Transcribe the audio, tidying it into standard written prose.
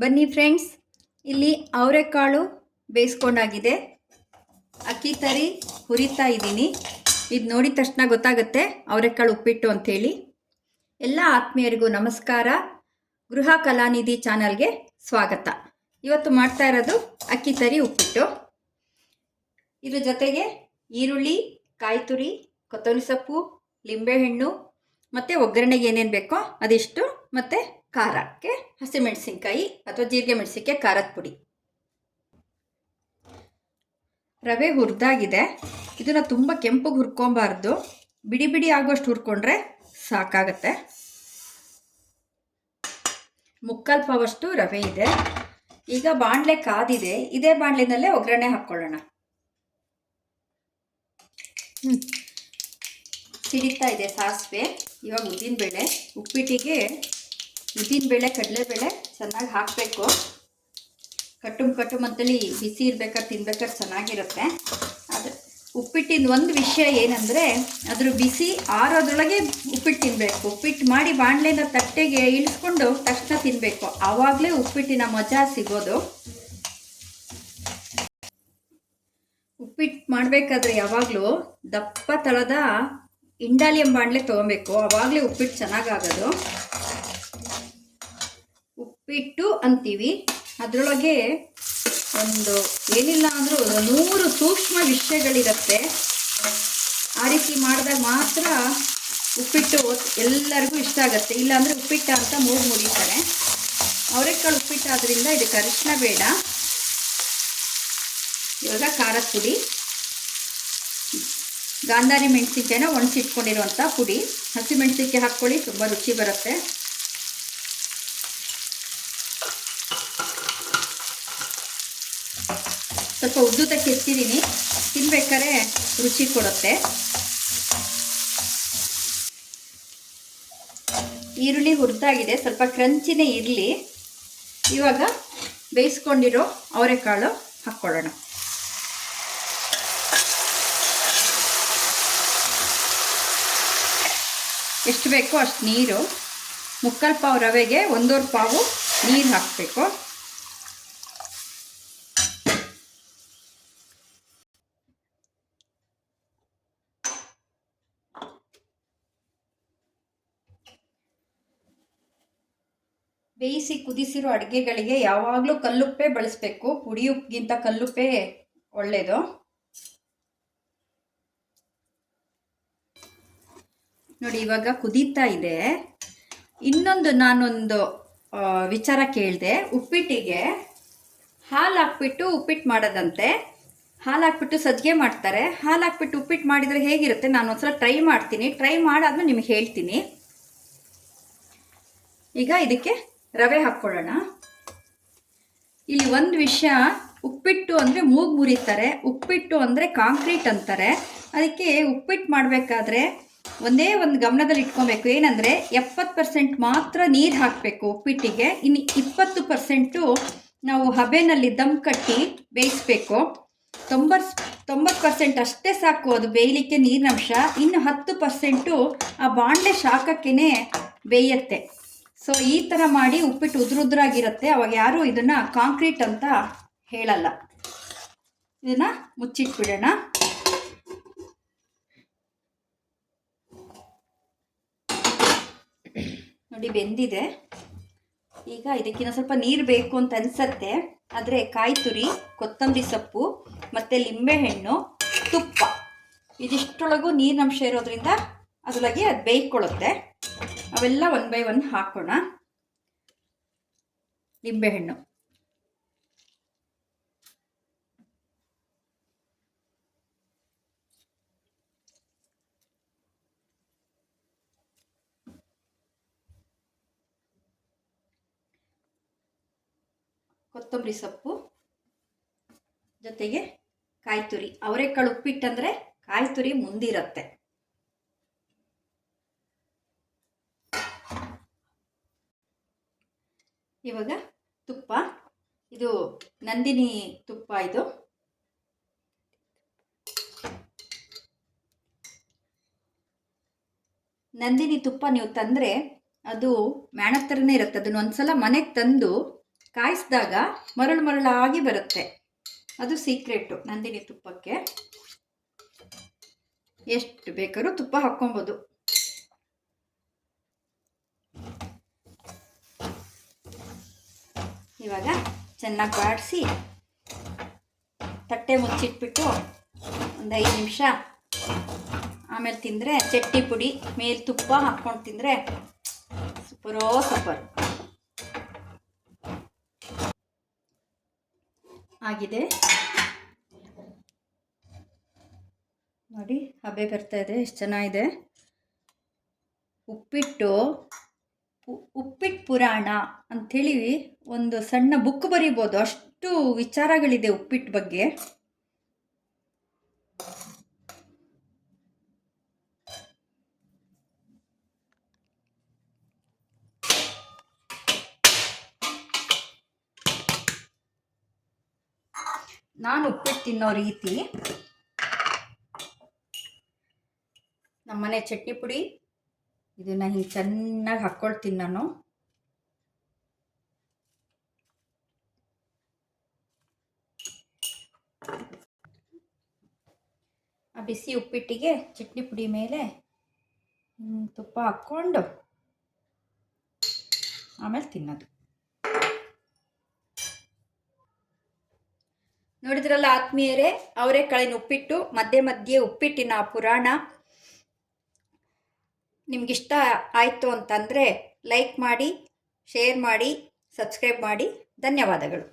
ಬನ್ನಿ ಫ್ರೆಂಡ್ಸ್, ಇಲ್ಲಿ ಅವರೆಕಾಳು ಬೇಯಿಸ್ಕೊಂಡಾಗಿದೆ. ಅಕ್ಕಿ ತರಿ ಹುರಿತಾ ಇದ್ದೀನಿ. ಇದು ನೋಡಿದ ತಕ್ಷಣ ಗೊತ್ತಾಗುತ್ತೆ ಅವರೆಕಾಳು ಉಪ್ಪಿಟ್ಟು ಅಂಥೇಳಿ. ಎಲ್ಲ ಆತ್ಮೀಯರಿಗೂ ನಮಸ್ಕಾರ. ಗೃಹ ಕಲಾನಿಧಿ ಚಾನಲ್ಗೆ ಸ್ವಾಗತ. ಇವತ್ತು ಮಾಡ್ತಾ ಇರೋದು ಅಕ್ಕಿ ತರಿ ಉಪ್ಪಿಟ್ಟು. ಇದ್ರ ಜೊತೆಗೆ ಈರುಳ್ಳಿ, ಕಾಯಿ ತುರಿ, ಕೊತ್ತಂಬರಿ ಸೊಪ್ಪು, ಲಿಂಬೆಹಣ್ಣು ಮತ್ತು ಒಗ್ಗರಣೆಗೆ ಏನೇನು ಬೇಕೋ ಅದಿಷ್ಟು, ಮತ್ತು ಖಾರಕ್ಕೆ ಹಸಿಮೆಣಸಿನ್ಕಾಯಿ ಅಥವಾ ಜೀರಿಗೆ ಮೆಣಸಿನ್ಕಾಯಿ ಖಾರದ ಪುಡಿ. ರವೆ ಹುರಿದಾಗಿದೆ. ಇದನ್ನು ತುಂಬ ಕೆಂಪಗೆ ಹುರ್ಕೊಬಾರ್ದು, ಬಿಡಿ ಬಿಡಿ ಆಗೋಷ್ಟು ಹುರ್ಕೊಂಡ್ರೆ ಸಾಕಾಗತ್ತೆ. ಮುಕ್ಕಾಲು ಪಾವಷ್ಟು ರವೆ ಇದೆ. ಈಗ ಬಾಣಲೆ ಕಾದಿದೆ. ಇದೇ ಬಾಣಲೆನಲ್ಲೇ ಒಗ್ಗರಣೆ ಹಾಕ್ಕೊಳ್ಳೋಣ. ಸಿಡಿತಾ ಇದೆ ಸಾಸಿವೆ. ಇವಾಗ ಉದ್ದಿನಬೇಳೆ, ಉಪ್ಪಿಟ್ಟಿಗೆ ಉದ್ದಿನಬೇಳೆ ಕಡಲೆಬೇಳೆ ಚೆನ್ನಾಗಿ ಹಾಕಬೇಕು. ಕಟ್ಟುಮ್ ಅಂತೇಳಿ ಬಿಸಿ ಇರ್ಬೇಕಾದ್ರೆ ತಿನ್ಬೇಕಾದ್ರೆ ಚೆನ್ನಾಗಿರುತ್ತೆ. ಅದು ಉಪ್ಪಿಟ್ಟಿನ ಒಂದು ವಿಷಯ ಏನಂದರೆ, ಅದ್ರ ಬಿಸಿ ಆರೋದ್ರೊಳಗೆ ಉಪ್ಪಿಟ್ಟು ತಿನ್ನಬೇಕು. ಉಪ್ಪಿಟ್ಟು ಮಾಡಿ ಬಾಣಲೆನ ತಟ್ಟೆಗೆ ಇಳಿಸ್ಕೊಂಡು ತಕ್ಷಣ ತಿನ್ನಬೇಕು. ಆವಾಗಲೇ ಉಪ್ಪಿಟ್ಟಿನ ಮಜಾ ಸಿಗೋದು. ಉಪ್ಪಿಟ್ಟು ಮಾಡಬೇಕಾದ್ರೆ ಯಾವಾಗಲೂ ದಪ್ಪ ತಳದ ಇಂಡಾಲಿಯಂ ಬಾಣಲೆ ತೊಗೊಬೇಕು. ಆವಾಗಲೇ ಉಪ್ಪಿಟ್ಟು ಚೆನ್ನಾಗಾಗೋದು. ಉಪ್ಪಿಟ್ಟು ಅಂತೀವಿ, ಅದರೊಳಗೆ ಒಂದು ಏನಿಲ್ಲ ಅಂದರೂ 100 ಸೂಕ್ಷ್ಮ ವಿಷಯಗಳಿರುತ್ತೆ. ಆ ರೀತಿ ಮಾಡಿದಾಗ ಮಾತ್ರ ಉಪ್ಪಿಟ್ಟು ಎಲ್ಲರಿಗೂ ಇಷ್ಟ ಆಗುತ್ತೆ. ಇಲ್ಲಾಂದರೆ ಉಪ್ಪಿಟ್ಟು ಅಂತ ಮೂಗು ಮುರಿತಾರೆ. ಅವರೆಕಾಳು ಉಪ್ಪಿಟ್ಟು ಆದ್ದರಿಂದ ಇದಕ್ಕೆ ಅರಿಶಿನ ಬೇಡ. ಇವಾಗ ಖಾರದ ಪುಡಿ, ಗಾಂಧಾರಿ ಮೆಣಸಿನ್ಕಾಯಿನ ಒಣಸಿಟ್ಕೊಂಡಿರುವಂಥ ಪುಡಿ. ಹಸಿಮೆಣಸಿನ್ಕಾಯಿ ಹಾಕ್ಕೊಳ್ಳಿ, ತುಂಬ ರುಚಿ ಬರುತ್ತೆ. ಸ್ವಲ್ಪ ಉದ್ದುದಕ್ಕೆ ಎತ್ತಿದ್ದೀನಿ, ತಿನ್ಬೇಕಾದ್ರೆ ರುಚಿ ಕೊಡುತ್ತೆ. ಈರುಳ್ಳಿ ಹುರಿದಾಗಿದೆ, ಸ್ವಲ್ಪ ಕ್ರಂಚಿನೇ ಇರಲಿ. ಇವಾಗ ಬೇಯಿಸ್ಕೊಂಡಿರೋ ಅವರೆಕಾಳು ಹಾಕ್ಕೊಳ್ಳೋಣ. ಎಷ್ಟು ಬೇಕೋ ಅಷ್ಟು ನೀರು. ಮುಕ್ಕಾಲು ಪಾವು ರವೆಗೆ 1.25 ಪಾವು ನೀರು ಹಾಕಬೇಕು. ಬೇಯಿಸಿ ಕುದಿಸಿರೋ ಅಡುಗೆಗಳಿಗೆ ಯಾವಾಗಲೂ ಕಲ್ಲುಪ್ಪೇ ಬಳಸಬೇಕು. ಪುಡಿ ಉಪ್ಪಿಗಿಂತ ಕಲ್ಲುಪ್ಪೇ ಒಳ್ಳೆಯದು. ನೋಡಿ, ಇವಾಗ ಕುದೀತಾ ಇದೆ. ಇನ್ನೊಂದು ನಾನೊಂದು ವಿಚಾರ ಕೇಳಿದೆ. ಉಪ್ಪಿಟ್ಟಿಗೆ ಹಾಲು ಹಾಕ್ಬಿಟ್ಟು ಉಪ್ಪಿಟ್ಟು ಮಾಡೋದಂತೆ. ಹಾಲು ಹಾಕ್ಬಿಟ್ಟು ಸಜ್ಜಿಗೆ ಮಾಡ್ತಾರೆ. ಹಾಲು ಹಾಕ್ಬಿಟ್ಟು ಉಪ್ಪಿಟ್ಟು ಮಾಡಿದರೆ ಹೇಗಿರುತ್ತೆ, ನಾನು ಒಂದ್ಸಲ ಟ್ರೈ ಮಾಡ್ತೀನಿ. ಟ್ರೈ ಮಾಡಾದ್ಮೇಲೆ ನಿಮಗೆ ಹೇಳ್ತೀನಿ. ಈಗ ಇದಕ್ಕೆ ರವೆ ಹಾಕ್ಕೊಳ್ಳೋಣ. ಇಲ್ಲಿ ಒಂದು ವಿಷಯ, ಉಪ್ಪಿಟ್ಟು ಅಂದರೆ ಮೂಗು ಮುರಿತಾರೆ, ಉಪ್ಪಿಟ್ಟು ಅಂದರೆ ಕಾಂಕ್ರೀಟ್ ಅಂತಾರೆ. ಅದಕ್ಕೆ ಉಪ್ಪಿಟ್ಟು ಮಾಡಬೇಕಾದ್ರೆ ಒಂದೇ ಒಂದು ಗಮನದಲ್ಲಿ ಇಟ್ಕೊಬೇಕು. ಏನಂದರೆ 70% ಮಾತ್ರ ನೀರು ಹಾಕಬೇಕು ಉಪ್ಪಿಟ್ಟಿಗೆ. ಇನ್ನು 20% ನಾವು ಹಬೆನಲ್ಲಿ ದಮ್ ಕಟ್ಟಿ ಬೇಯಿಸ್ಬೇಕು. 90% ಅಷ್ಟೇ ಸಾಕು ಅದು ಬೇಯಲಿಕ್ಕೆ ನೀರಿನಂಶ. ಇನ್ನು 10% ಆ ಬಾಣಲೆ ಶಾಖಕ್ಕೇ ಬೇಯುತ್ತೆ. ಸೊ ಈ ಥರ ಮಾಡಿ ಉಪ್ಪಿಟ್ಟು ಉದುರುದ್ರಾಗಿರುತ್ತೆ. ಅವಾಗ ಯಾರೂ ಇದನ್ನು ಕಾಂಕ್ರೀಟ್ ಅಂತ ಹೇಳಲ್ಲ. ಇದನ್ನು ಮುಚ್ಚಿಟ್ಬಿಡೋಣ. ನೋಡಿ, ಬೆಂದಿದೆ. ಈಗ ಇದಕ್ಕಿಂತ ಸ್ವಲ್ಪ ನೀರು ಬೇಕು ಅಂತ ಅನಿಸತ್ತೆ. ಆದರೆ ಕಾಯಿ ತುರಿ, ಕೊತ್ತಂಬರಿ ಸೊಪ್ಪು ಮತ್ತು ಲಿಂಬೆಹಣ್ಣು, ತುಪ್ಪ ಇದಿಷ್ಟರೊಳಗೂ ನೀರಿನಂಶ ಇರೋದ್ರಿಂದ ಅದರೊಳಗೆ ಅದು ಬೇಯ್ಕೊಳ್ಳುತ್ತೆ. ಅವೆಲ್ಲ 1 by 1 ಹಾಕೋಣ. ಲಿಂಬೆಹಣ್ಣು, ಕೊತ್ತಂಬರಿ ಸೊಪ್ಪು, ಜೊತೆಗೆ ಕಾಯಿ ತುರಿ. ಅವರೆಕಾಳು ಉಪ್ಪಿಟ್ಟಂದರೆ ಕಾಯಿ ತುರಿ ಮುಂದಿರುತ್ತೆ. ಇವಾಗ ತುಪ್ಪ, ಇದು ನಂದಿನಿ ತುಪ್ಪ. ಇದು ನಂದಿನಿ ತುಪ್ಪ ನೀವು ತಂದರೆ ಅದು ಮ್ಯಾಣದ ಥರನೇ ಇರುತ್ತೆ. ಅದನ್ನು ಒಂದ್ಸಲ ಮನೆಗೆ ತಂದು ಕಾಯಿಸಿದಾಗ ಮರಳು ಮರಳಾಗಿ ಬರುತ್ತೆ. ಅದು ಸೀಕ್ರೆಟು ನಂದಿನಿ ತುಪ್ಪಕ್ಕೆ. ಎಷ್ಟು ಬೇಕಾದ್ರೂ ತುಪ್ಪ ಹಾಕ್ಕೊಬೋದು. ಇವಾಗ ಚೆನ್ನಾಗಿ ಬಾಡಿಸಿ ತಟ್ಟೆ ಮುಚ್ಚಿಟ್ಬಿಟ್ಟು ಒಂದು 5 ನಿಮಿಷ ಆಮೇಲೆ ತಿಂದರೆ, ಚಟ್ನಿ ಪುಡಿ ಮೇಲೆ ತುಪ್ಪ ಹಾಕ್ಕೊಂಡು ತಿಂದರೆ ಸೂಪರೋ ಸೂಪರ್ ಆಗಿದೆ. ನೋಡಿ ಹಬೆ ಬರ್ತಾ ಇದೆ, ಎಷ್ಟು ಚೆನ್ನಾಗಿದೆ. ಉಪ್ಪಿಟ್ಟು ಪುರಾಣ ಅಂಥೇಳಿ ಒಂದು ಸಣ್ಣ ಬುಕ್ ಬರೀಬೋದು, ಅಷ್ಟು ವಿಚಾರಗಳಿದೆ ಉಪ್ಪಿಟ್ಟು ಬಗ್ಗೆ. ನಾನು ಉಪ್ಪಿಟ್ಟು ತಿನ್ನೋ ರೀತಿ, ನಮ್ಮನೆ ಚಟ್ನಿ ಪುಡಿ ಇದನ್ನು ಹಿಂಗೆ ಚೆನ್ನಾಗಿ ಹಾಕ್ಕೊಳ್ತೀನಿ ನಾನು. ಆ ಬಿಸಿ ಉಪ್ಪಿಟ್ಟಿಗೆ ಚಟ್ನಿ ಪುಡಿ ಮೇಲೆ ತುಪ್ಪ ಹಾಕ್ಕೊಂಡು ಆಮೇಲೆ ತಿನ್ನೋದು. ನೋಡಿದ್ರಲ್ಲ ಆತ್ಮೀಯರೇ, ಅವರೆಕಾಳಿನ ಉಪ್ಪಿಟ್ಟು, ಮಧ್ಯೆ ಮಧ್ಯೆ ಉಪ್ಪಿಟ್ಟಿನ ಪುರಾಣ. ನಿಮಗಿಷ್ಟ ಆಯಿತು ಅಂತಂದರೆ ಲೈಕ್ ಮಾಡಿ, ಶೇರ್ ಮಾಡಿ, ಸಬ್ಸ್ಕ್ರೈಬ್ ಮಾಡಿ. ಧನ್ಯವಾದಗಳು.